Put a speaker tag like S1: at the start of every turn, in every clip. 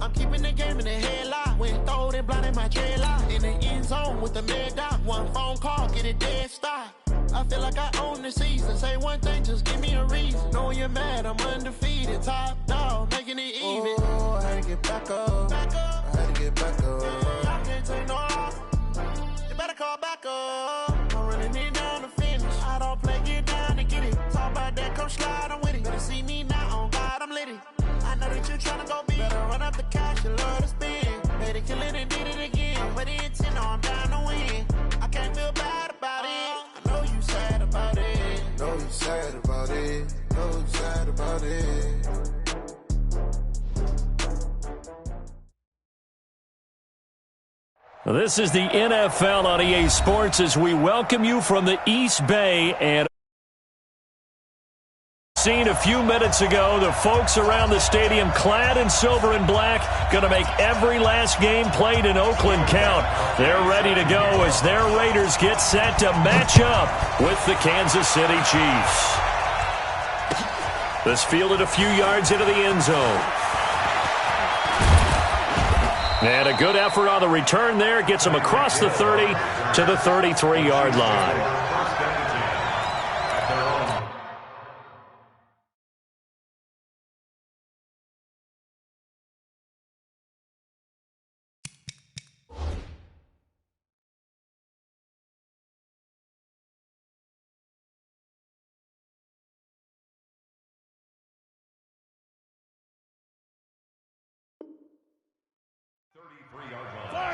S1: I'm keeping the game in the headlock. Went throwed and blinded my dreadlock. In the end zone with the mad dot. One phone call, get it dead stop. I feel like I own the season. Say one thing, just give me a reason. Knowing you're mad, I'm undefeated. Top dog, making it even. Oh, I had to get back up. I had to get back up. I can't take no loss. You better call back up. I'm running it down to finish. I don't play, get down to get it. Talk about that, come slide, I'm with it. Better see me now, on God, I'm lit it. I know that you're trying to go big. Better run up the cash, you love to spend. Made it, kill it, and did it again. But the intent, no, I'm down to win. I can't feel bad about it. I know you sad about it. Know you sad about it. Know you sad about it.
S2: This is the NFL on EA Sports as we welcome you from the East Bay. And seen a few minutes ago, the folks around the stadium clad in silver and black going to make every last game played in Oakland count. They're ready to go as their Raiders get set to match up with the Kansas City Chiefs. This fielded a few yards into the end zone. And a good effort on the return there. Gets him across the 30 to the 33-yard line.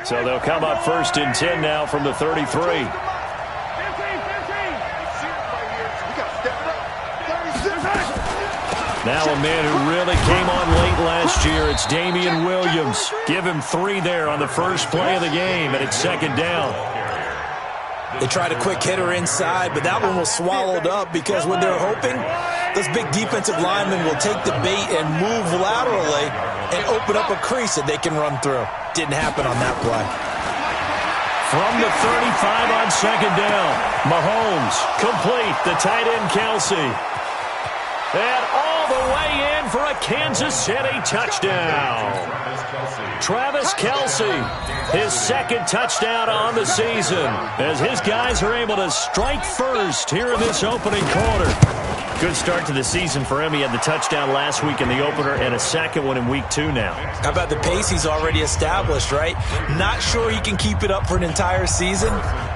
S2: So they'll come up 1st and 10 now from the 33. Now a man who really came on late last year, it's Damian Williams. Give him 3 there on the first play of the game, and it's 2nd down.
S3: They tried a quick hitter inside, but that one was swallowed up because what they're hoping, those big defensive linemen will take the bait and move laterally and open up a crease that they can run through. Didn't happen on that play.
S2: From the 35 on 2nd down, Mahomes complete, the tight end Kelce. And all the way in for a Kansas City touchdown. Travis Kelce, his 2nd touchdown on the season, as his guys are able to strike first here in this opening quarter. Good start to the season for him. He had the touchdown last week in the opener and a second one in week 2 now.
S3: How about the pace he's already established, right? Not sure he can keep it up for an entire season,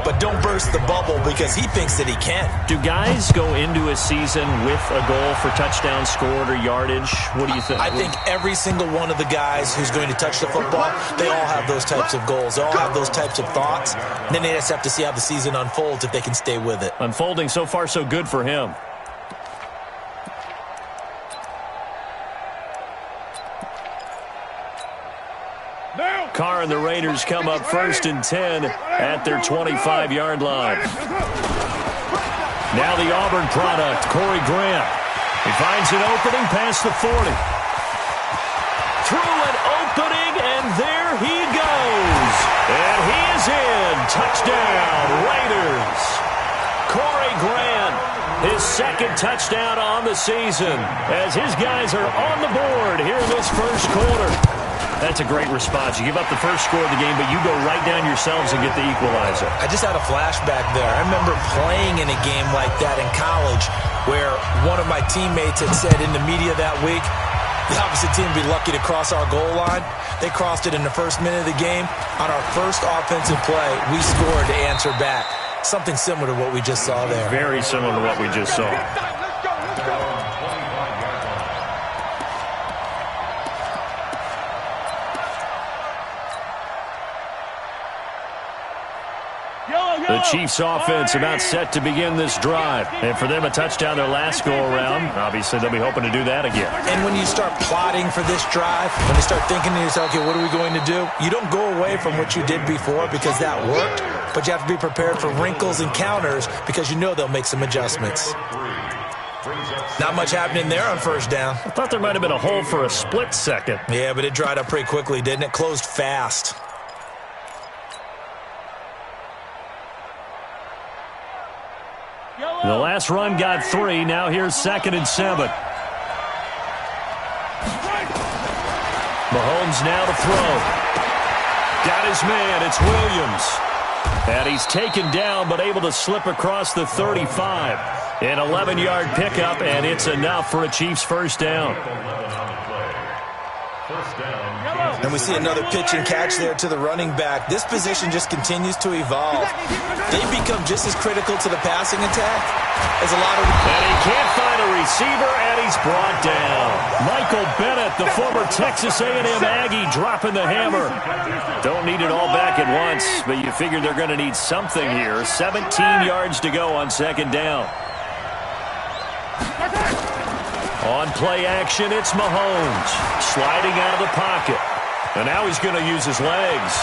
S3: but don't burst the bubble because he thinks that he can.
S2: Do guys go into a season with a goal for touchdowns scored or yardage? What do you think?
S3: I think every single one of the guys who's going to touch the football, they all have those types of goals. They all have those types of thoughts. And then they just have to see how the season unfolds if they can stay with it.
S2: Unfolding so far so good for him. Carr and the Raiders come up 1st and 10 at their 25-yard line. Now the Auburn product, Corey Grant. He finds an opening past the 40. Through an opening, and there he goes. And he is in. Touchdown, Raiders. Corey Grant, his 2nd touchdown on the season, as his guys are on the board here in this first quarter. That's a great response. You give up the first score of the game, but you go right down yourselves and get the equalizer.
S3: I just had a flashback there. I remember playing in a game like that in college where one of my teammates had said in the media that week, the opposite team would be lucky to cross our goal line. They crossed it in the first minute of the game. On our first offensive play, we scored to answer back. Something similar to what we just saw there.
S2: Very similar to what we just saw. The Chiefs offense about set to begin this drive. And for them, a touchdown their last go-around. Obviously, they'll be hoping to do that again.
S3: And when you start plotting for this drive, when you start thinking to yourself, okay, what are we going to do? You don't go away from what you did before because that worked, but you have to be prepared for wrinkles and counters because you know they'll make some adjustments. Not much happening there on 1st down.
S2: I thought there might have been a hole for a split second.
S3: Yeah, but it dried up pretty quickly, didn't it? Closed fast.
S2: The last run got 3. Now here's 2nd and 7. Mahomes now to throw. Got his man. It's Williams. And he's taken down but able to slip across the 35. An 11-yard pickup, and it's enough for a Chiefs first down.
S3: And we see another pitch and catch there to the running back. This position just continues to evolve. They've become just as critical to the passing attack as a lot of...
S2: And he can't find a receiver, and he's brought down. Michael Bennett, the former Texas A&M Aggie, dropping the hammer. Don't need it all back at once, but you figure they're going to need something here. 17 yards to go on second down. On play action, it's Mahomes. Sliding out of the pocket. And now he's going to use his legs.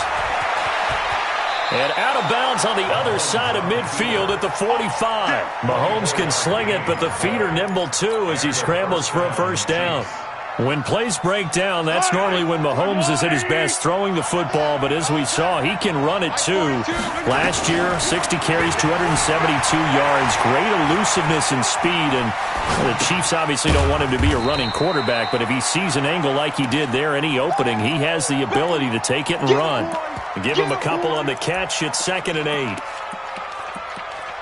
S2: And out of bounds on the other side of midfield at the 45. Mahomes can sling it, but the feet are nimble too as he scrambles for a first down. When plays break down, that's normally when Mahomes is at his best throwing the football, but as we saw, he can run it too. Last year, 60 carries, 272 yards, great elusiveness and speed, and the Chiefs obviously don't want him to be a running quarterback, but if he sees an angle like he did there, any opening, he has the ability to take it and run. And give him a couple on the catch, it's 2nd and 8.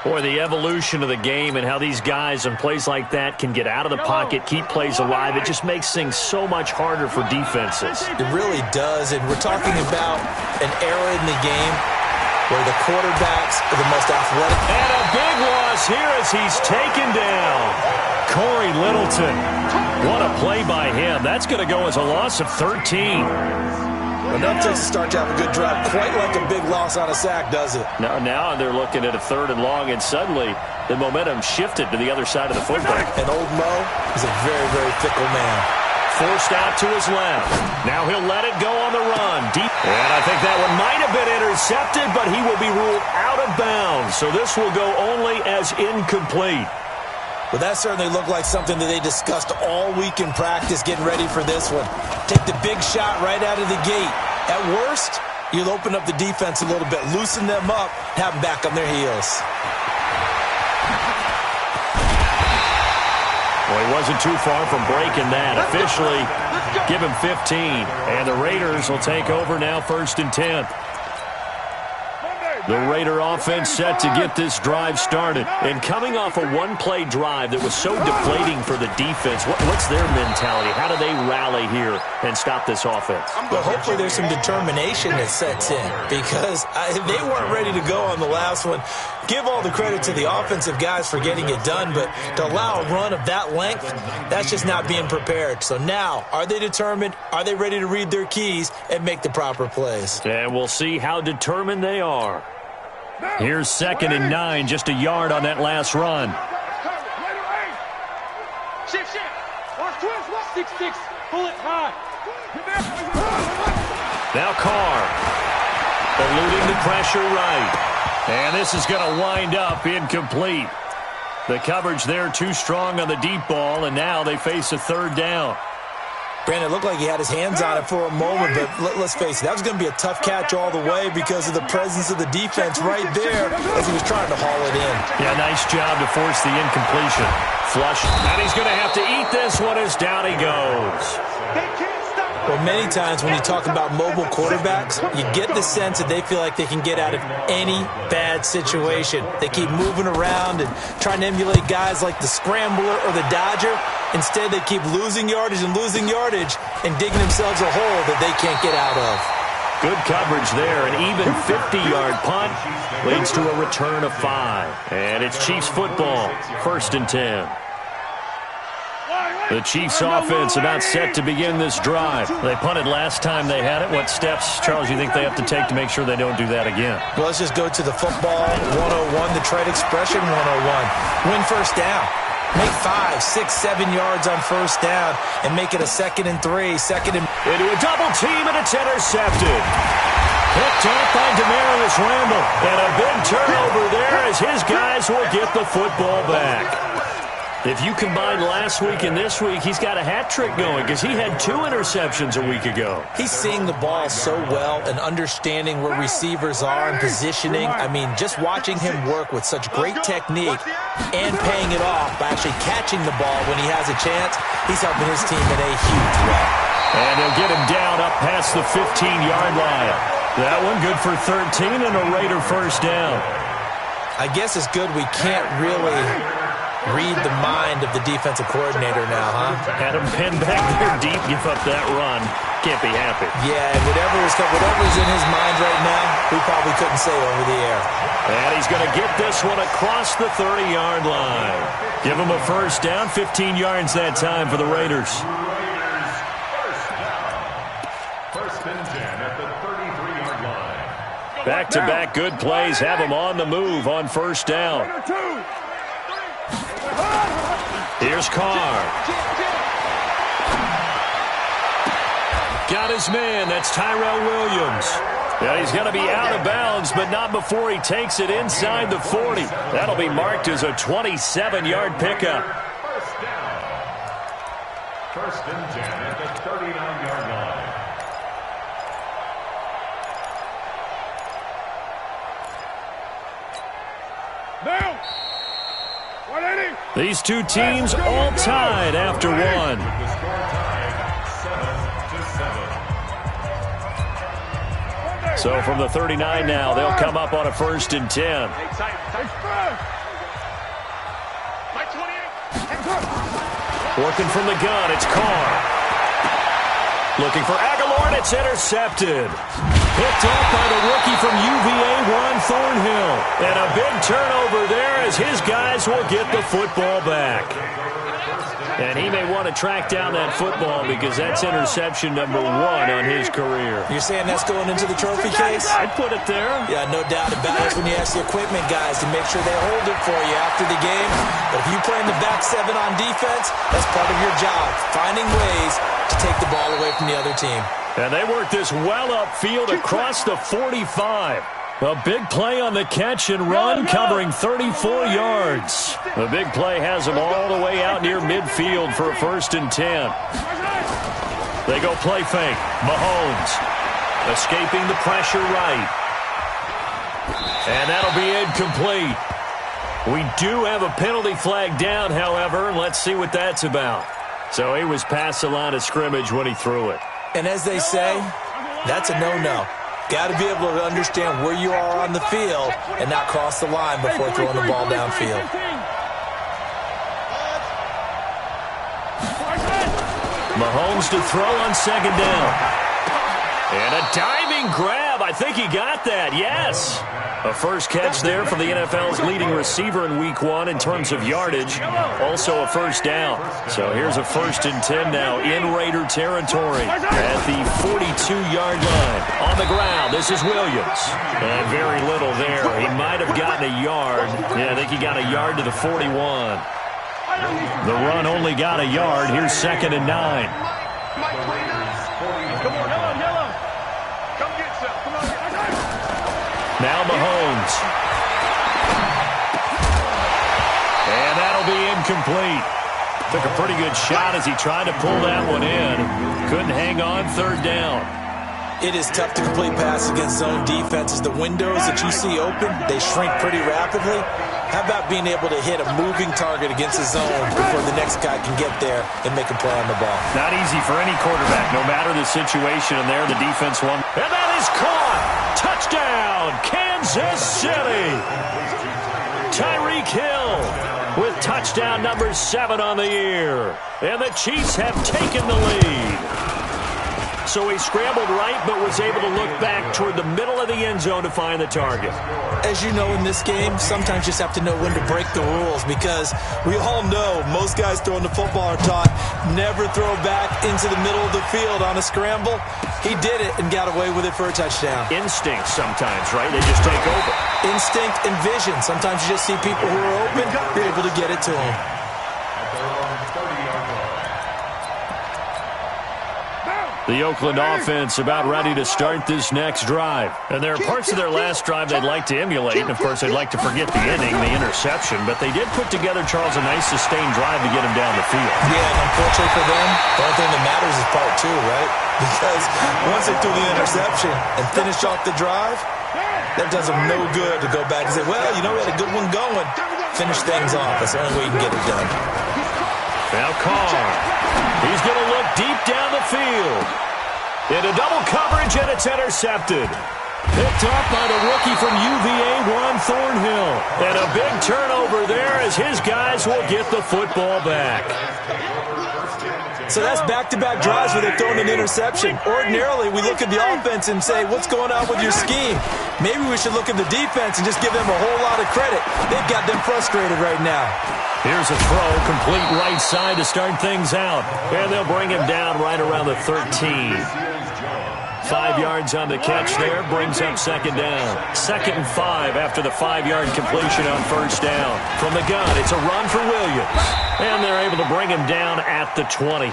S2: Boy, the evolution of the game and how these guys on plays like that can get out of the pocket, keep plays alive, it just makes things so much harder for defenses.
S3: It really does, and we're talking about an era in the game where the quarterbacks are the most athletic.
S2: And a big loss here as he's taken down. Corey Littleton. What a play by him. That's going to go as a loss of 13.
S3: Enough to start to have a good drive, quite like a big loss on a sack, does it?
S2: Now they're looking at a 3rd and long, and suddenly the momentum shifted to the other side of the football.
S3: And old Mo is a very, very fickle man.
S2: Forced out to his left. Now he'll let it go on the run. Deep. And I think that one might have been intercepted, but he will be ruled out of bounds. So this will go only as incomplete.
S3: Well, that certainly looked like something that they discussed all week in practice, getting ready for this one. Take the big shot right out of the gate. At worst, you'll open up the defense a little bit, loosen them up, have them back on their heels.
S2: Well, he wasn't too far from breaking that. Officially, give him 15. And the Raiders will take over now 1st and 10. The Raider offense set to get this drive started. And coming off a one-play drive that was so deflating for the defense, what's their mentality? How do they rally here and stop this offense?
S3: Well, hopefully there's some determination that sets in because they weren't ready to go on the last one. Give all the credit to the offensive guys for getting it done, but to allow a run of that length, that's just not being prepared. So now, are they determined? Are they ready to read their keys and make the proper plays?
S2: And we'll see how determined they are. Here's 2nd and 9, just a yard on that last run. Now Carr, eluding the pressure right. And this is going to wind up incomplete. The coverage there too strong on the deep ball, and now they face a 3rd down.
S3: Brandon, it looked like he had his hands on it for a moment, but let's face it, that was going to be a tough catch all the way because of the presence of the defense right there as he was trying to haul it in.
S2: Yeah, nice job to force the incompletion. Flush, and he's going to have to eat this one as down he goes.
S3: Well, many times when you talk about mobile quarterbacks, you get the sense that they feel like they can get out of any bad situation. They keep moving around and trying to emulate guys like the Scrambler or the Dodger. Instead, they keep losing yardage and digging themselves a hole that they can't get out of.
S2: Good coverage there. An even 50-yard punt leads to a return of 5. And it's Chiefs football, 1st and 10. The Chiefs offense about set to begin this drive. They punted last time they had it. What steps, Charles, you think they have to take to make sure they don't do that again?
S3: Well, let's just go to the football 101, the trade expression 101. Win first down. Make 5, 6, 7 yards on first down and make it a 2nd and 3, 2nd and...
S2: Into a double team, and it's intercepted. Picked off by Damarious Randall. And a big turnover there as his guys will get the football back. If you combine last week and this week, he's got a hat trick going because he had 2 interceptions a week ago.
S3: He's seeing the ball so well and understanding where receivers are and positioning. I mean, just watching him work with such great technique and paying it off by actually catching the ball when he has a chance, he's helping his team in a huge way.
S2: And they'll get him down past the 15-yard line. That one good for 13 and a Raider first down.
S3: I guess it's good we can't really read the mind of the defensive coordinator now, huh?
S2: Had him pinned back there deep, give up that run. Can't be happy.
S3: Yeah, whatever's in his mind right now, we probably couldn't say over the air.
S2: And he's going to get this one across the 30-yard line. Give him a first down, 15 yards that time for the Raiders.
S4: First and 10 at the 33-yard line.
S2: Back-to-back good plays have him on the move on first down. Here's Carr. Got his man. That's Tyrell Williams. Yeah, he's going to be out of bounds, but not before he takes it inside the 40. That'll be marked as a 27-yard pickup.
S4: First down. First and 10 at the 39-yard line.
S2: These two teams all tied after one.
S4: The score tied 7-7.
S2: So from the 39 now, they'll come up on a first and 10. Working from the gun, it's Carr. Looking for Aguilar, and it's intercepted. Picked off by the rookie from UVA, Juan Thornhill. And a big turnover there as his guys will get the football back. And he may want to track down that football because that's interception number 1 on his career.
S3: You're saying that's going into the trophy case?
S2: I'd put it there.
S3: Yeah, no doubt about it. That's when you ask the equipment guys to make sure they hold it for you after the game. But if you play in the back 7 on defense, that's part of your job, finding ways to take the ball away from the other team.
S2: And they work this well upfield across the 45. A big play on the catch and run, covering 34 yards. The big play has them all the way out near midfield for a first and 10. They go play fake. Mahomes escaping the pressure right. And that'll be incomplete. We do have a penalty flag down, however, and let's see what that's about. So he was past the line of scrimmage when he threw it.
S3: And as they say, that's a no-no. Got to be able to understand where you are on the field and not cross the line before throwing the ball downfield.
S2: Mahomes to throw on second down. And a diving grab. I think he got that. Yes. A first catch there from the NFL's leading receiver in Week 1 in terms of yardage. Also a first down. So here's a first and 10 now in Raider territory at the 42-yard line. On the ground, this is Williams. And very little there. He might have gotten a yard. Yeah, I think he got a yard to the 41. The run only got a yard. Here's second and 9. Now Mahomes. And that'll be incomplete. Took a pretty good shot as he tried to pull that one in. Couldn't hang on third down.
S3: It is tough to complete passes against zone defenses. The windows that you see open, they shrink pretty rapidly. How about being able to hit a moving target against a zone before the next guy can get there and make a play on the ball?
S2: Not easy for any quarterback, no matter the situation. And there, the defense won. And that is caught. Touchdown, Kansas City. Tyreek Hill with touchdown number 7 on the year. And the Chiefs have taken the lead. So he scrambled right, but was able to look back toward the middle of the end zone to find the target.
S3: As you know, in this game, sometimes you just have to know when to break the rules because we all know most guys throwing the football are taught never throw back into the middle of the field on a scramble. He did it and got away with it for a touchdown.
S2: Instinct sometimes, right? They just take over.
S3: Instinct and vision. Sometimes you just see people who are open, you're able to get it to them.
S2: The Oakland offense about ready to start this next drive. And there are parts of their last drive they'd like to emulate. And, of course, they'd like to forget the ending, the interception. But they did put together, Charles, a nice sustained drive to get him down the field.
S3: Yeah, and unfortunately for them, the only thing that matters is part 2, right? Because once they threw the interception and finished off the drive, that does them no good to go back and say, well, you know, we had a good one going. Finish things off. That's the only way you can get it done.
S2: Now Carr. He's going to look deep down the field. Into double coverage, and it's intercepted. Picked up by the rookie from UVA, Juan Thornhill. And a big turnover there as his guys will get the football back.
S3: So that's back-to-back drives where they're throwing an interception. Ordinarily, we look at the offense and say, what's going on with your scheme? Maybe we should look at the defense and just give them a whole lot of credit. They've got them frustrated right now.
S2: Here's a throw, complete right side to start things out. And they'll bring him down right around the 13. 5 yards on the catch there, brings up second down. 2nd and 5 after the 5-yard completion on first down. From the gun, it's a run for Williams. And they're able to bring him down at the 20.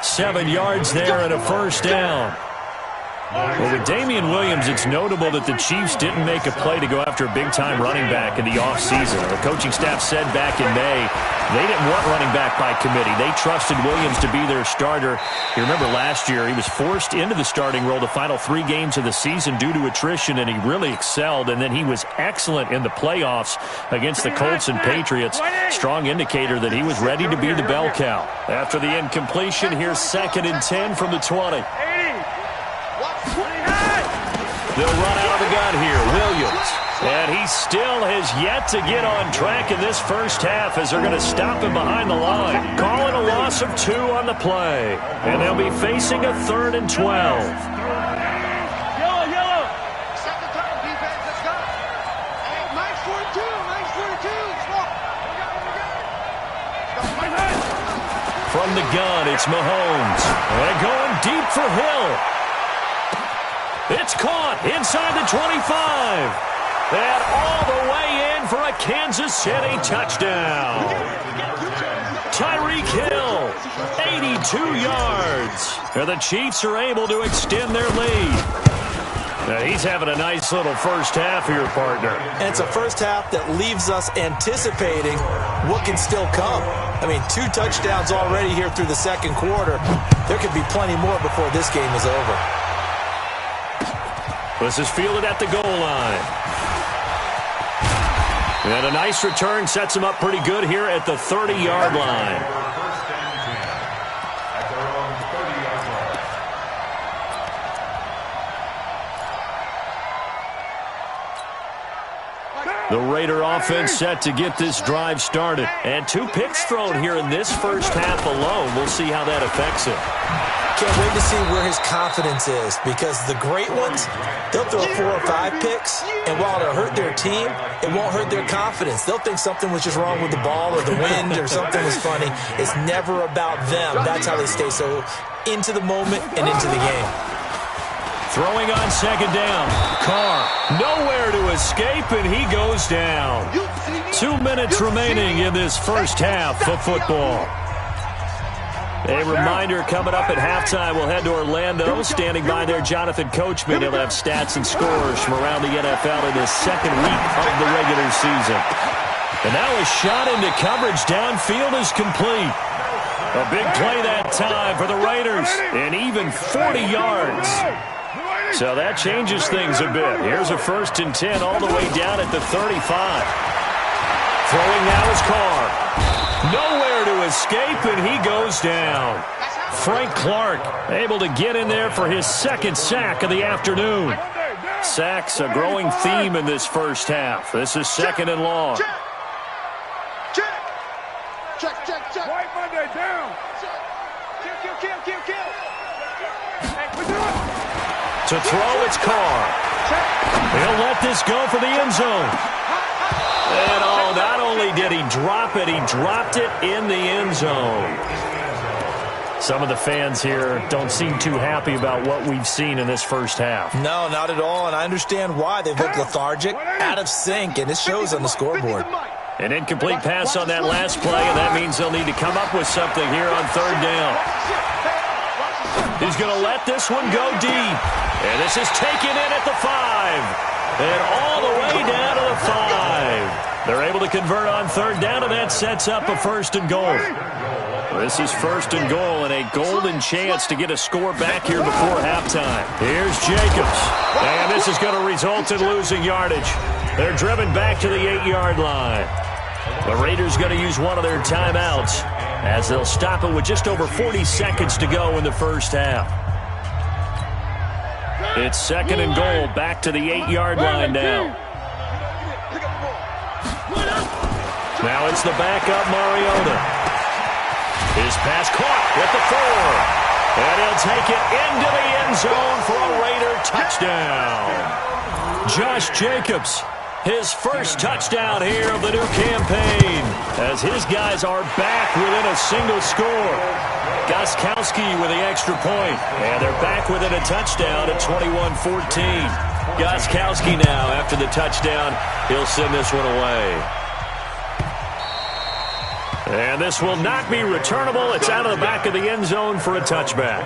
S2: 7 yards there and a first down. Well, with Damian Williams, it's notable that the Chiefs didn't make a play to go after a big-time running back in the offseason. The coaching staff said back in May they didn't want running back by committee. They trusted Williams to be their starter. You remember last year he was forced into the starting role the final 3 games of the season due to attrition, and he really excelled. And then he was excellent in the playoffs against the Colts and Patriots. Strong indicator that he was ready to be the bell cow. After the incompletion, here's 2nd and 10 from the 20. They'll run out of the gun here. Williams. And he still has yet to get on track in this first half as they're going to stop him behind the line. Calling a loss of 2 on the play. And they'll be facing a 3rd and 12.
S5: Yellow. Set the tone, defense. Let's go. Hey, nice 42. Nice 42.
S2: From the gun, it's Mahomes. And going deep for Hill. It's caught inside the 25. And all the way in for a Kansas City touchdown. Tyreek Hill, 82 yards. And the Chiefs are able to extend their lead. Now, he's having a nice little first half here, partner.
S3: And it's a first half that leaves us anticipating what can still come. I mean, 2 touchdowns already here through the second quarter. There could be plenty more before this game is over.
S2: This is fielded at the goal line. And a nice return sets him up pretty good here at the 30-yard line. The Raider offense set to get this drive started. And 2 picks thrown here in this first half alone. We'll see how that affects him.
S3: Can't wait to see where his confidence is, because the great ones, they'll throw 4 or 5 picks, and while it'll hurt their team, it won't hurt their confidence. They'll think something was just wrong with the ball or the wind or something was funny. It's never about them. That's how they stay so into the moment and into the game.
S2: Throwing on second down. Carr, nowhere to escape, and he goes down. 2 minutes remaining in this first half of football. A reminder, coming up at halftime, we'll head to Orlando. Standing by there, Jonathan Coachman. He'll have stats and scores from around the NFL in this second week of the regular season. And now a shot into coverage downfield is complete. A big play that time for the Raiders, and even 40 yards. So that changes things a bit. Here's a 1st and 10 all the way down at the 35. Throwing now is Carr. Nowhere to escape, and he goes down. Frank Clark able to get in there for his 2nd sack of the afternoon. Sacks a growing theme in this first half. This is 2nd and long.
S5: Check. White Monday down. Kill. Hey, we're doing it.
S2: To throw, it's Carr. He'll let this go for the end zone. And not only did he drop it, he dropped it in the end zone. Some of the fans here don't seem too happy about what we've seen in this first half.
S3: No, not at all, and I understand why. They've looked lethargic, out of sync, and it shows on the scoreboard.
S2: An incomplete pass on that last play, and that means they'll need to come up with something here on 3rd down. He's going to let this one go deep. And this is taken in at the 5. And all the way down to the 5. They're able to convert on 3rd down, and that sets up a 1st and goal. This is 1st and goal, and a golden chance to get a score back here before halftime. Here's Jacobs. And this is going to result in losing yardage. They're driven back to the 8-yard line. The Raiders going to use one of their timeouts as they'll stop it with just over 40 seconds to go in the first half. It's second and goal, back to the 8-yard line now. Now it's the backup, Mariota. His pass caught at the 4. And he'll take it into the end zone for a Raider touchdown. Josh Jacobs, his first touchdown here of the new campaign, as his guys are back within a single score. Gostkowski with the extra point, and they're back within a touchdown at 21-14. Gostkowski now, after the touchdown, he'll send this one away. And this will not be returnable. It's out of the back of the end zone for a touchback.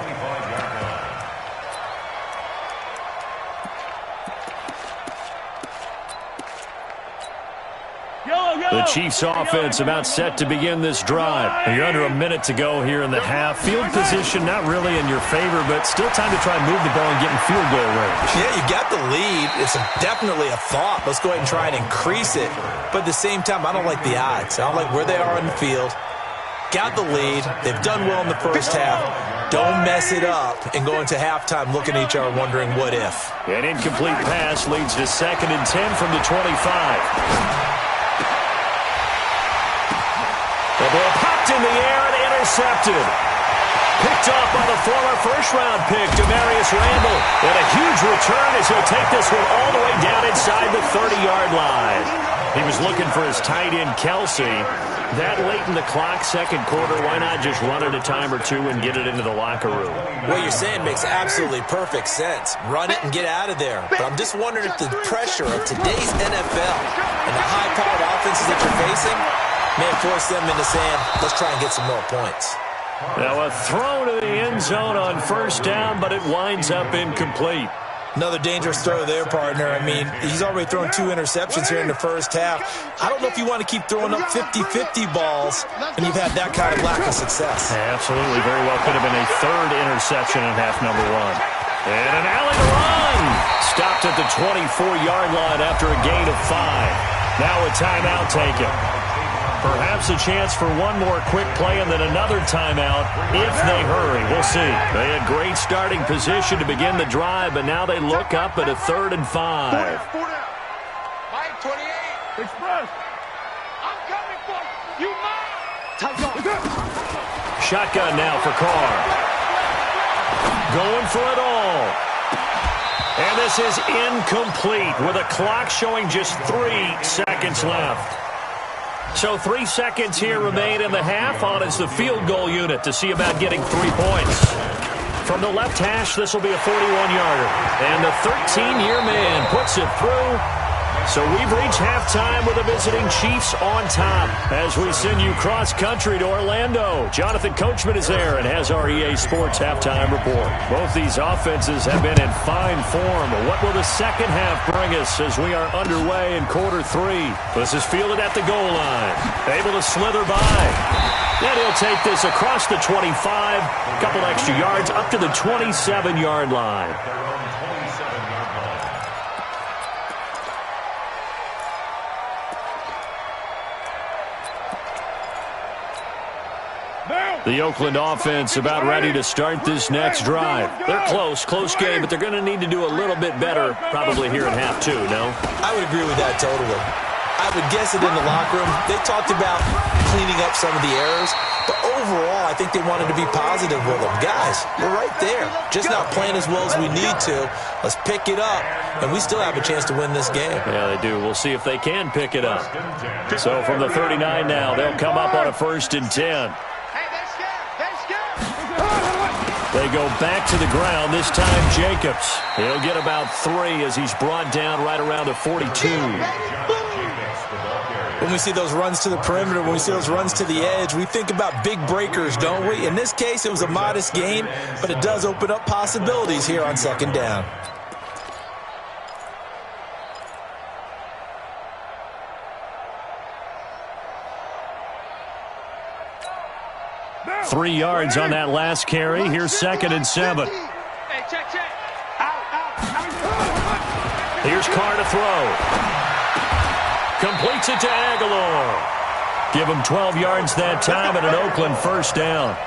S2: The Chiefs offense about set to begin this drive. You're under a minute to go here in the half. Field position not really in your favor, but still time to try and move the ball and get in field goal range.
S3: Yeah, you got the lead. It's definitely a thought. Let's go ahead and try and increase it. But at the same time, I don't like the odds. I don't like where they are in the field. Got the lead. They've done well in the first half. Don't mess it up and go into halftime looking at each other wondering what if.
S2: An incomplete pass leads to 2nd and 10 from the 25. The ball popped in the air and intercepted. Picked off by the former first-round pick, Demarius Randall. And a huge return as he'll take this one all the way down inside the 30-yard line. He was looking for his tight end, Kelsey. That late in the clock, second quarter, why not just run it a time or two and get it into the locker room?
S3: What you're saying makes absolutely perfect sense. Run it and get out of there. But I'm just wondering if the pressure of today's NFL and the high-powered offenses that you're facing may force them into saying, let's try and get some more points.
S2: Now a throw to the end zone on first down, but it winds up incomplete.
S3: Another dangerous throw there, partner. I mean, he's already thrown 2 interceptions here in the first half. I don't know if you want to keep throwing up 50-50 balls when you've had that kind of lack of success.
S2: Absolutely. Very well could have been a 3rd interception in half number 1. And an alley to run. Stopped at the 24-yard line after a gain of 5. Now a timeout taken. Perhaps a chance for one more quick play and then another timeout if they hurry. We'll see. They had great starting position to begin the drive, but now they look up at a 3rd and 5.
S5: Mike 28. Express. I'm coming for you.
S2: Shotgun now for Carr. Going for it all. And this is incomplete with a clock showing just 3 seconds left. So 3 seconds here remain in the half on as the field goal unit to see about getting 3 points. From the left hash, this will be a 41-yarder. And the 13-year man puts it through. So we've reached halftime with the visiting Chiefs on top as we send you cross-country to Orlando. Jonathan Coachman is there and has our EA Sports halftime report. Both these offenses have been in fine form. What will the second half bring us as we are underway in quarter 3? This is fielded at the goal line. Able to slither by. And he'll take this across the 25. A couple extra yards up to the 27-yard line. The Oakland offense about ready to start this next drive. They're close game, but they're going to need to do a little bit better probably here in half 2, no?
S3: I would agree with that totally. I would guess it in the locker room. They talked about cleaning up some of the errors, but overall, I think they wanted to be positive with them. Guys, we're right there. Just not playing as well as we need to. Let's pick it up, and we still have a chance to win this game.
S2: Yeah, they do. We'll see if they can pick it up. So from the 39 now, they'll come up on a 1st and 10. They go back to the ground, this time Jacobs. He'll get about 3 as he's brought down right around the 42.
S3: When we see those runs to the perimeter, when we see those runs to the edge, we think about big breakers, don't we? In this case, it was a modest gain, but it does open up possibilities here on 2nd down.
S2: Three yards on that last carry. Here's 2nd and 7.
S5: Hey, check.
S2: Here's Carr to throw. Completes it to Aguilar. Give him 12 yards that time and an Oakland 1st down.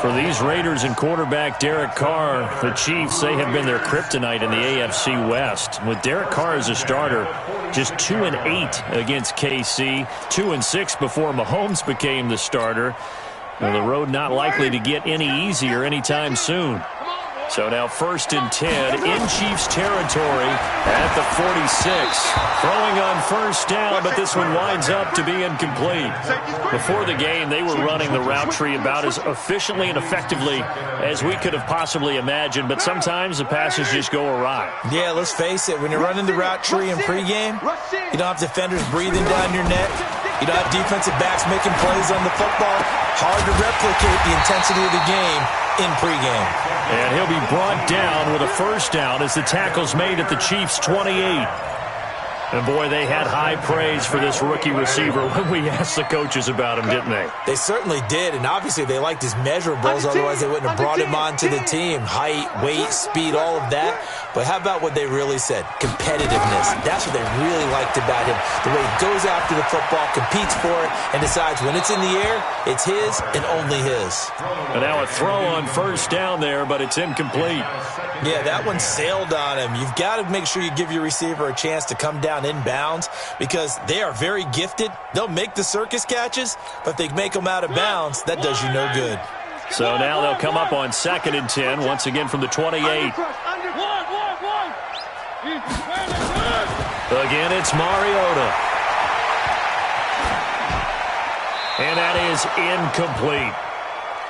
S2: For these Raiders and quarterback Derek Carr, the Chiefs, they have been their kryptonite in the AFC West. With Derek Carr as a starter, just 2-8 against KC, 2-6 before Mahomes became the starter. Well, the road not likely to get any easier anytime soon. So now 1st and 10 in Chiefs territory at the 46. Throwing on 1st down, but this one winds up to be incomplete. Before the game, they were running the route tree about as efficiently and effectively as we could have possibly imagined, but sometimes the passes just go awry.
S3: Yeah, let's face it. When you're running the route tree in pregame, you don't have defenders breathing down your neck. You don't have defensive backs making plays on the football. Hard to replicate the intensity of the game in pregame.
S2: And he'll be brought down with a 1st down as the tackle's made at the Chiefs' 28. And, boy, they had high praise for this rookie receiver when we asked the coaches about him, didn't they?
S3: They certainly did, and obviously they liked his measurables, otherwise they wouldn't have brought him onto the team. Height, weight, speed, all of that. But how about what they really said? Competitiveness. That's what they really liked about him. The way he goes after the football, competes for it, and decides when it's in the air, it's his and only his.
S2: And now a throw on 1st down there, but it's incomplete.
S3: Yeah, that one sailed on him. You've got to make sure you give your receiver a chance to come down inbounds because they are very gifted. They'll make the circus catches, but if they make them out of bounds, that does you no good.
S2: So now they'll come up on 2nd and 10, once again from the 28. Again, it's Mariota. And that is incomplete.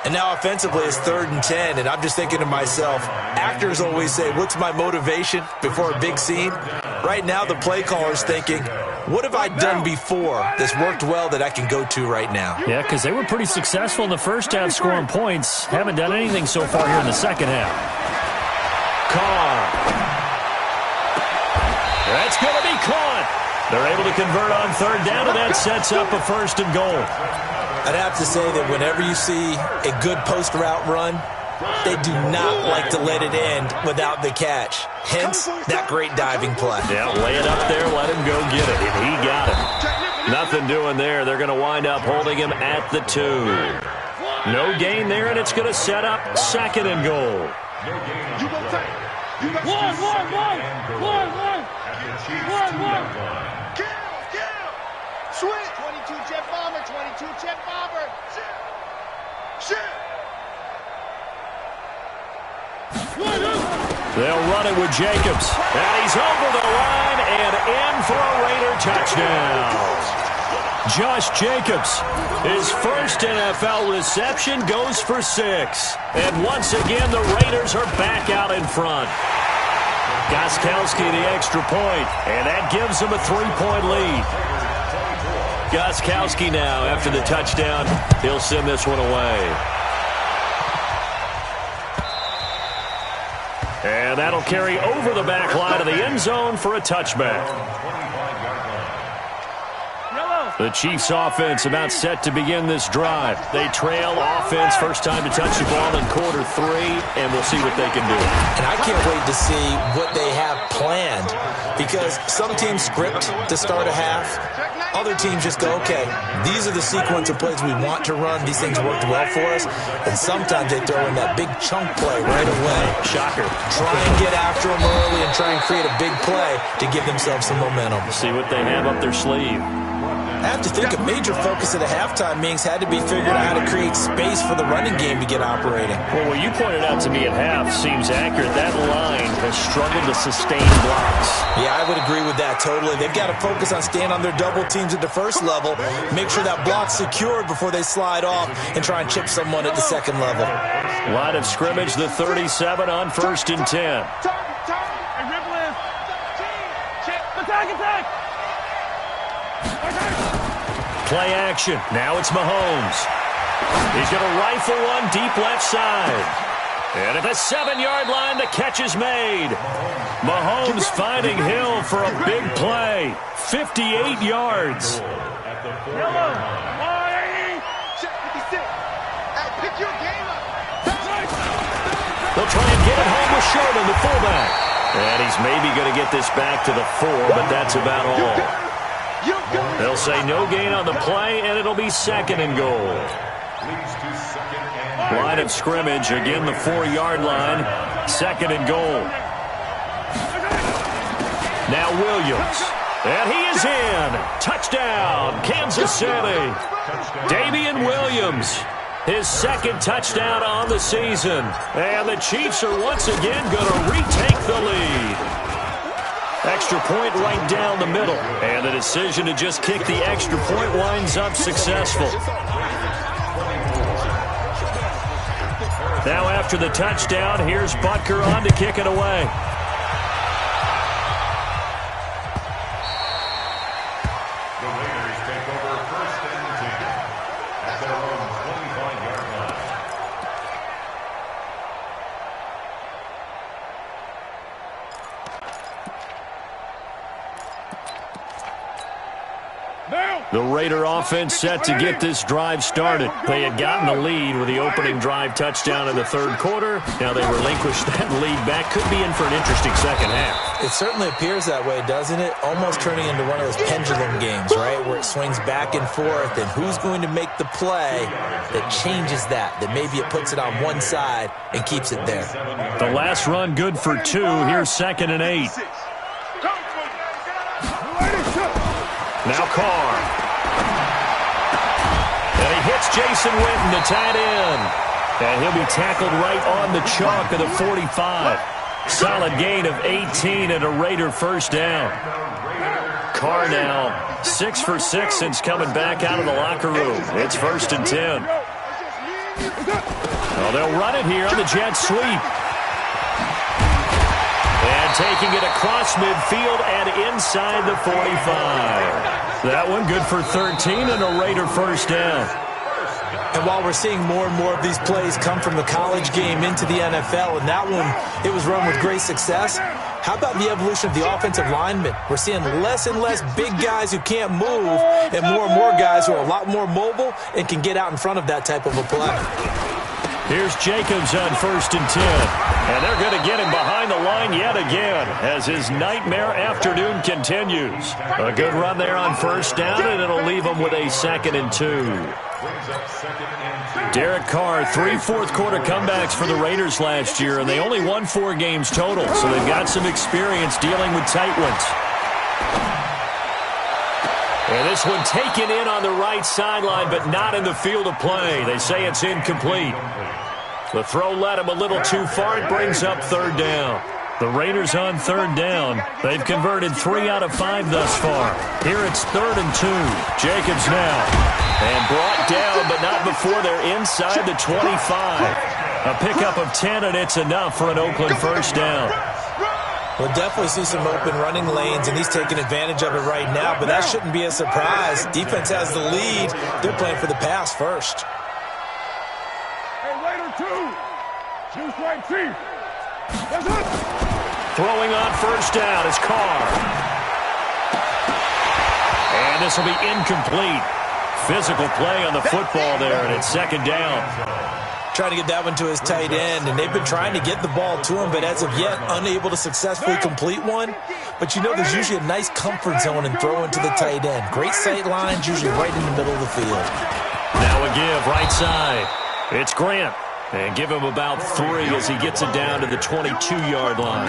S3: And now offensively it's 3rd and 10, and I'm just thinking to myself, actors always say, what's my motivation before a big scene? Right now the play caller's thinking, what have I done before that's worked well that I can go to right now?
S2: Yeah, because they were pretty successful in the 1st half scoring points. Haven't done anything so far here in the 2nd half. Carr. That's going to be caught. They're able to convert on 3rd down, and that sets up a 1st and goal.
S3: I'd have to say that whenever you see a good post route run, they do not like to let it end without the catch. Hence, that great diving play.
S2: Yeah, lay it up there, let him go get it, and he got it. Nothing doing there. They're going to wind up holding him at the 2. No gain there, and it's going to set up 2nd and goal.
S5: Switch. 22 jet bomber, 22 jet bomber. Shit.
S2: They'll run it with Jacobs. And he's over the line and in for a Raider touchdown. Josh Jacobs, his 1st NFL reception, goes for 6. And once again, the Raiders are back out in front. Gostkowski the extra point, and that gives them a 3-point lead. Gostkowski now, after the touchdown, he'll send this one away. And that'll carry over the back line of the end zone for a touchback. The Chiefs offense about set to begin this drive. They trail offense, first time to touch the ball in quarter 3, and we'll see what they can do.
S3: And I can't wait to see what they have planned because some teams script to start a half. Other teams just go, okay, these are the sequence of plays we want to run. These things worked well for us. And sometimes they throw in that big chunk play right away.
S2: Shocker.
S3: Try and get after them early and try and create a big play to give themselves some momentum.
S2: See what they have up their sleeve.
S3: I have to think a major focus at the halftime meetings had to be figuring out how to create space for the running game to get operating.
S2: Well, what you pointed out to me at half seems accurate. That line has struggled to sustain blocks.
S3: Yeah, I would agree with that totally. They've got to focus on staying on their double teams at the first level, make sure that block's secured before they slide off and try and chip someone at the second level.
S2: Line of scrimmage, the 37 on 1st and 10. Play action. Now it's Mahomes. He's going to rifle one deep left side. And at the 7-yard line, the catch is made. Mahomes finding Hill for a big play. 58 yards. They'll try and get it home with Sherman, the fullback. And he's maybe going to get this back to the 4, but that's about all. They'll say no gain on the play, and it'll be 2nd and goal.
S4: Leads to 2nd and
S2: Line of scrimmage, again the 4-yard line. 2nd and goal. Now Williams. And he is in. Touchdown, Kansas City. Damian Williams, his 2nd touchdown on the season. And the Chiefs are once again going to retake the lead. Extra point right down the middle. And the decision to just kick the extra point winds up successful. Now after the touchdown, here's Butker on to kick it away.
S4: The Raiders take over 1st and 10 at their own 25-yard line.
S2: The Raider offense set to get this drive started. They had gotten the lead with the opening drive touchdown in the 3rd quarter. Now they relinquished that lead back. Could be in for an interesting second half.
S3: It certainly appears that way, doesn't it? Almost turning into one of those pendulum games, right, where it swings back and forth, and who's going to make the play that changes that maybe it puts it on one side and keeps it there.
S2: The last run good for 2. Here's 2nd and 8. Now Carr. And he hits Jason Witten, the tight end. And he'll be tackled right on the chalk of the 45. Solid gain of 18 and a Raider 1st down. Carr now 6 for 6 since coming back out of the locker room. It's 1st and 10. Well, they'll run it here on the jet sweep. And taking it across midfield and inside the 45. That one good for 13 and a Raider 1st down.
S3: And while we're seeing more and more of these plays come from the college game into the NFL, and that one, it was run with great success, how about the evolution of the offensive linemen? We're seeing less and less big guys who can't move and more guys who are a lot more mobile and can get out in front of that type of a play.
S2: Here's Jacobs on 1st and 10. And they're going to get him behind the line yet again as his nightmare afternoon continues. A good run there on 1st down, and it'll leave him with a 2nd and 2. Derek Carr, 3 4th-quarter comebacks for the Raiders last year, and they only won 4 games total, so they've got some experience dealing with tight ones. And this one taken in on the right sideline, but not in the field of play. They say it's incomplete. The throw led him a little too far. It brings up 3rd down. The Raiders on 3rd down. They've converted 3 out of 5 thus far. Here it's 3rd and 2. Jacobs now. And brought down, but not before they're inside the 25. A pickup of 10, and it's enough for an Oakland 1st down.
S3: We'll definitely see some open running lanes, and he's taking advantage of it right now, but that shouldn't be a surprise. Defense has the lead. They're playing for the pass first.
S5: Hey, Raider 2. Choose right, Chief. That's it.
S2: Throwing on 1st down is Carr. And this will be incomplete. Physical play on the football there, and it's 2nd down.
S3: Trying to get that one to his tight end, and they've been trying to get the ball to him, but as of yet, unable to successfully complete one. But you know there's usually a nice comfort zone in throwing to the tight end. Great sight lines, usually right in the middle of the field.
S2: Now a give, right side. It's Grant. And give him about 3 as he gets it down to the 22-yard line.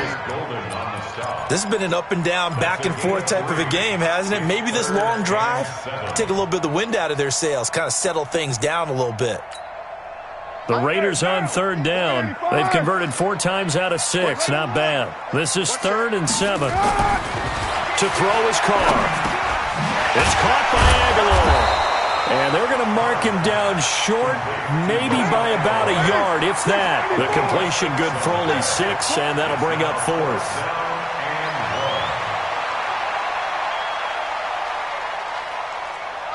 S3: This has been an up and down, back and forth type of a game, hasn't it? Maybe this long drive could take a little bit of the wind out of their sails, kind of settle things down a little bit.
S2: The Raiders on 3rd down. They've converted 4 times out of 6. Not bad. This is 3rd and 7. To throw is Carr. It's caught by Aguilar. And they're going to mark him down short, maybe by about a yard, if that. The completion good for only 6, and that'll bring up 4th.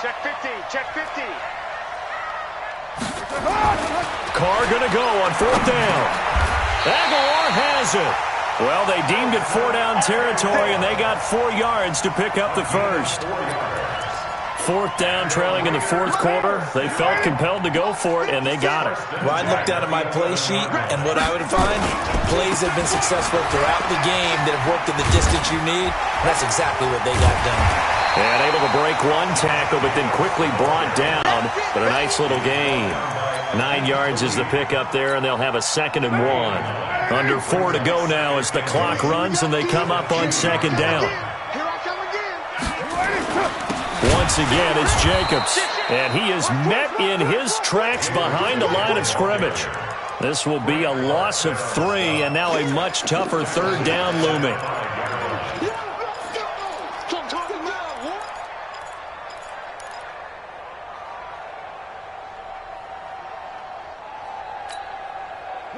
S5: Check 50. Check 50.
S2: Carr going to go on 4th down. Aguilar has it. Well, they deemed it 4-down territory, and they got 4 yards to pick up the 1st. 4th down, trailing in the 4th quarter. They felt compelled to go for it, and they got it.
S3: Well, I'd look down at my play sheet, and what I would find, plays have been successful throughout the game that have worked at the distance you need. That's exactly what they got done.
S2: And able to break 1 tackle, but then quickly brought down. But a nice little game. 9 yards is the pickup there, and they'll have a 2nd and 1. Under 4 to go now as the clock runs, and they come up on 2nd down.
S5: Here I come again.
S2: Once again, it's Jacobs, and he is met in his tracks behind the line of scrimmage. This will be a loss of 3, and now a much tougher 3rd down looming.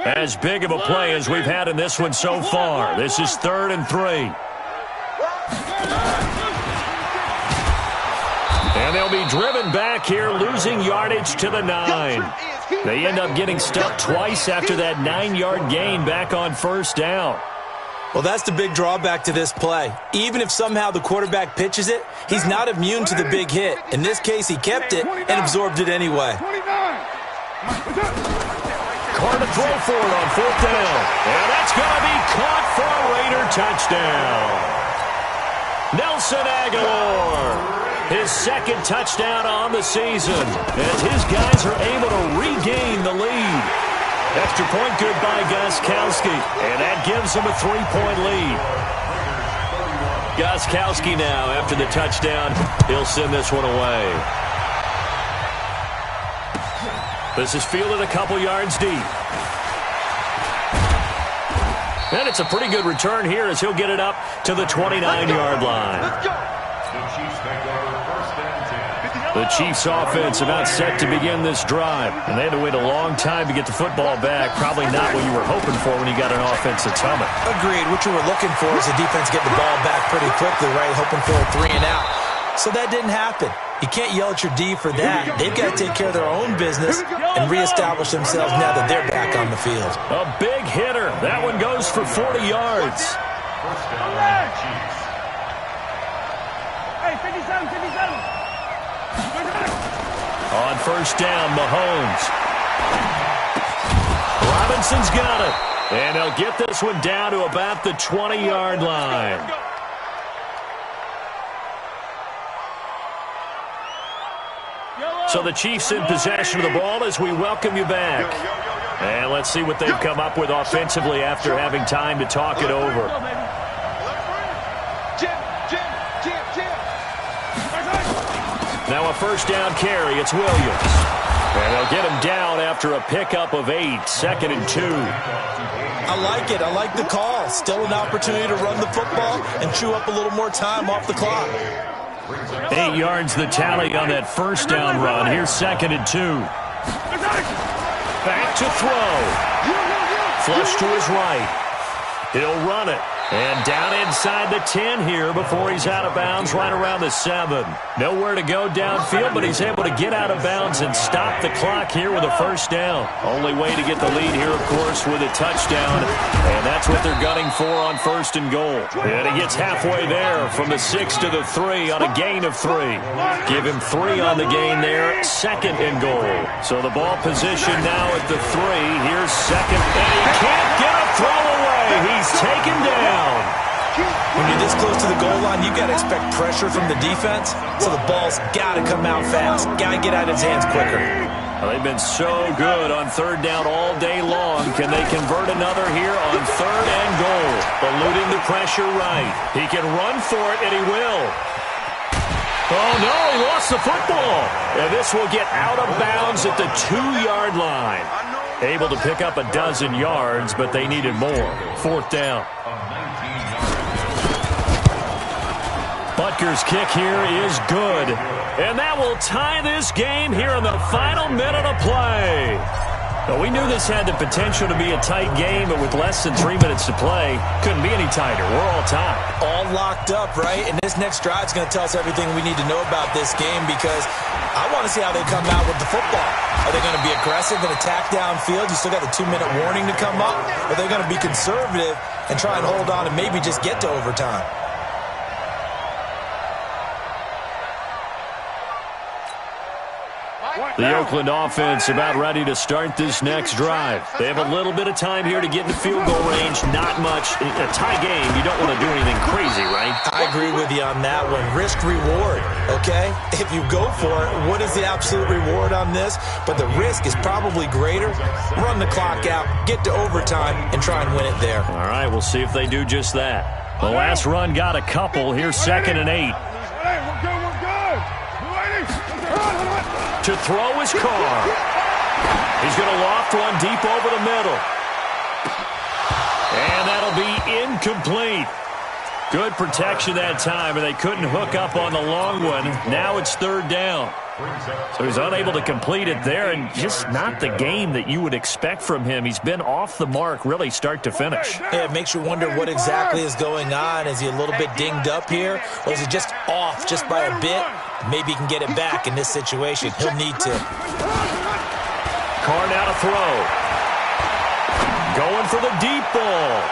S2: As big of a play as we've had in this one so far. This is 3rd and 3. And they'll be driven back here, losing yardage to the 9. They end up getting stuck twice after that 9-yard gain back on 1st down.
S3: Well, that's the big drawback to this play. Even if somehow the quarterback pitches it, he's not immune to the big hit. In this case, he kept it and absorbed it anyway.
S2: Carr to throw for it on 4th down. And that's going to be caught for a Raider touchdown. Nelson Agholor, his 2nd touchdown on the season, as his guys are able to regain the lead. Extra point good by Gostkowski, and that gives them a 3-point lead. Gostkowski now, after the touchdown, he'll send this one away. This is fielded a couple yards deep. And it's a pretty good return here as he'll get it up to the 29-yard line. The Chiefs offense about set to begin this drive. And they had to wait a long time to get the football back. Probably not what you were hoping for when you got an offense that's humming.
S3: Agreed. What you were looking for is the defense get the ball back pretty quickly, right? Hoping for a 3 and out. So that didn't happen. You can't yell at your D for that. They've got to take care of their own business and reestablish themselves now that they're back on the field.
S2: A big hitter. That one goes for 40 yards.
S5: Hey, 57, 57.
S2: On 1st down, Mahomes. Robinson's got it. And they'll get this one down to about the 20-yard line. So the Chiefs in possession of the ball as we welcome you back. And let's see what they've come up with offensively after having time to talk it over. Now a 1st down carry. It's Williams. And they'll get him down after a pickup of 8. 2nd and 2.
S3: I like it. I like the call. Still an opportunity to run the football and chew up a little more time off the clock.
S2: 8 yards the tally on that 1st down run. Here's 2nd and 2. Back to throw. Flush to his right. He'll run it. And down inside the 10 here before he's out of bounds right around the 7. Nowhere to go downfield, but he's able to get out of bounds and stop the clock here with a 1st down. Only way to get the lead here, of course, with a touchdown. And that's what they're gunning for on 1st and goal. And he gets halfway there from the 6 to the 3 on a gain of 3. Give him 3 on the gain there, 2nd and goal. So the ball position now at the 3. Here's 2nd, and he can't get a throw away. He's taken down.
S3: When you're this close to the goal line, you got to expect pressure from the defense, so the ball's got to come out fast. Got to get out of his hands quicker.
S2: Well, they've been so good on 3rd down all day long. Can they convert another here on 3rd and goal? Eluding the pressure right. He can run for it, and he will. Oh, no, he lost the football. And this will get out of bounds at the 2-yard line. Able to pick up a dozen yards, but they needed more. 4th down. Butker's kick here is good. And that will tie this game here in the final minute of play. Well, we knew this had the potential to be a tight game, but with less than 3 minutes to play, couldn't be any tighter. We're all tied.
S3: All locked up, right? And this next drive is going to tell us everything we need to know about this game because I want to see how they come out with the football. Are they going to be aggressive and attack downfield? You still got the 2-minute warning to come up? Or are they going to be conservative and try and hold on and maybe just get to overtime?
S2: The Oakland offense about ready to start this next drive. They have a little bit of time here to get into field goal range. Not much. In a tie game, you don't want to do anything crazy, right?
S3: I agree with you on that one. Risk reward, okay? If you go for it, what is the absolute reward on this? But the risk is probably greater. Run the clock out, get to overtime, and try and win it there.
S2: All right, we'll see if they do just that. The last run got a couple. Here's 2nd and 8. To throw his car. He's going to loft one deep over the middle. And that'll be incomplete. Good protection that time, and they couldn't hook up on the long one. Now it's 3rd down. So he's unable to complete it there, and just not the game that you would expect from him. He's been off the mark really start to finish.
S3: Yeah, it makes you wonder what exactly is going on. Is he a little bit dinged up here, or is he just off just by a bit? Maybe he can get it back in this situation. He'll need to.
S2: Carr now to throw. Going for the deep ball.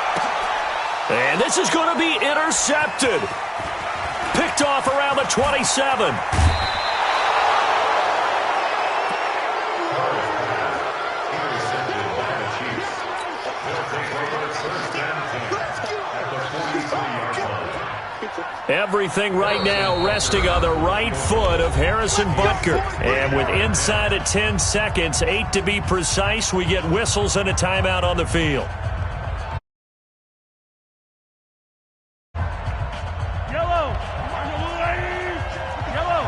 S2: And this is going to be intercepted. Picked off around the 27. Everything right now resting on the right foot of Harrison Butker. And with inside of 10 seconds, 8 to be precise, we get whistles and a timeout on the field.
S5: Yellow. Yellow.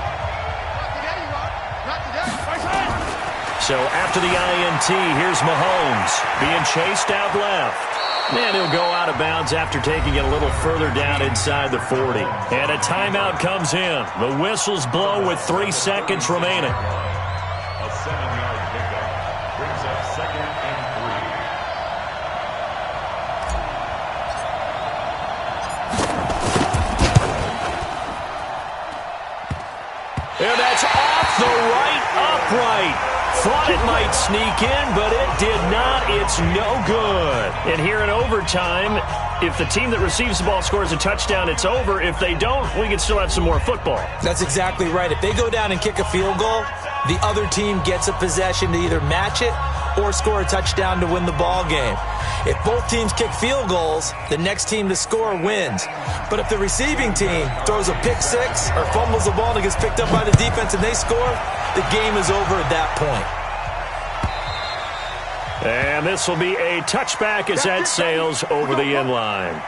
S2: So after the INT, here's Mahomes being chased out left. And he'll go out of bounds after taking it a little further down inside the 40. And a timeout comes in. The whistles blow with 3 seconds remaining.
S4: A 7-yard pickup brings up 2nd and 3.
S2: And that's off the right upright. Thought it might sneak in, but it did not. It's no good. And here in overtime, if the team that receives the ball scores a touchdown, it's over. If they don't, we can still have some more football.
S3: That's exactly right. If they go down and kick a field goal, the other team gets a possession to either match it or score a touchdown to win the ball game. If both teams kick field goals, the next team to score wins. But if the receiving team throws a pick six or fumbles the ball and gets picked up by the defense and they score, the game is over at that point.
S2: And this will be a touchback as that sails over the end line.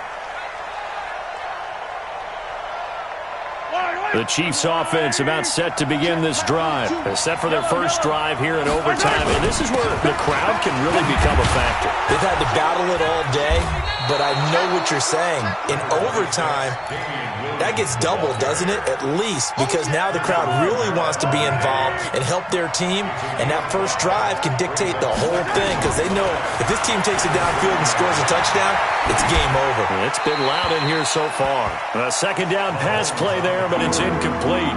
S2: The Chiefs offense about set to begin this drive. They're set for their first drive here in overtime. And this is where the crowd can really become a factor.
S3: They've had to battle it all day, but I know what you're saying. In overtime, that gets doubled, doesn't it? At least, because now the crowd really wants to be involved and help their team. And that first drive can dictate the whole thing because they know if this team takes it downfield and scores a touchdown, it's game over.
S2: It's been loud in here so far. A 2nd down pass play there, but it's incomplete.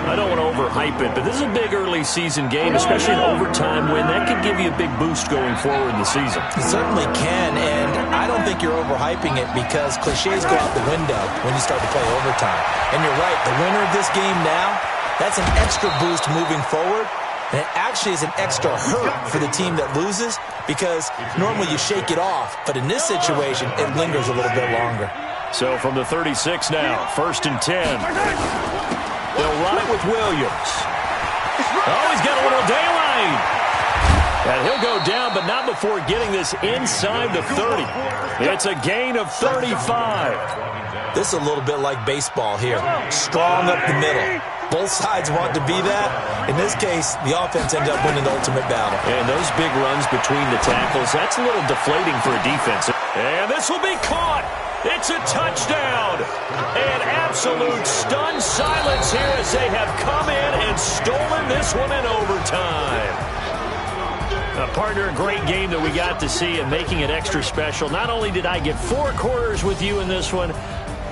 S2: I don't want to overhype it, but this is a big early season game, especially an overtime win. That could give you a big boost going forward in the season.
S3: It certainly can, and I don't think you're overhyping it because cliches go out the window when you start to play overtime. And you're right, the winner of this game now, that's an extra boost moving forward. And it actually is an extra hurt for the team that loses because normally you shake it off, but in this situation, it lingers a little bit longer.
S2: So from the 36 now, 1st and 10. They'll run it with Williams. Oh, he's got a little daylight. And he'll go down, but not before getting this inside the 30. It's a gain of 35.
S3: This is a little bit like baseball here. Strong up the middle. Both sides want to be that. In this case, the offense ended up winning the ultimate battle.
S2: And those big runs between the tackles, that's a little deflating for a defense. And this will be caught. It's a touchdown. And absolute stunned silence here as they have come in and stolen this one in overtime. Partner, a great game that we got to see and making it extra special. Not only did I get 4 quarters with you in this one,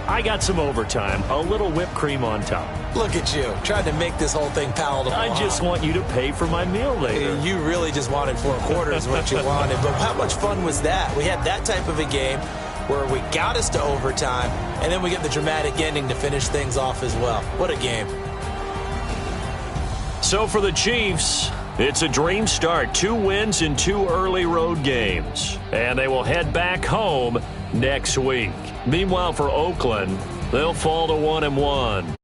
S2: I got some overtime, a little whipped cream on top.
S3: Look at you, trying to make this whole thing palatable.
S2: I just want you to pay for my meal later.
S3: You really just wanted 4 quarters what you wanted, but how much fun was that? We had that type of a game where we got us to overtime, and then we get the dramatic ending to finish things off as well. What a game.
S2: So for the Chiefs, it's a dream start. 2 wins in 2 early road games. And they will head back home next week. Meanwhile, for Oakland, they'll fall to 1-1.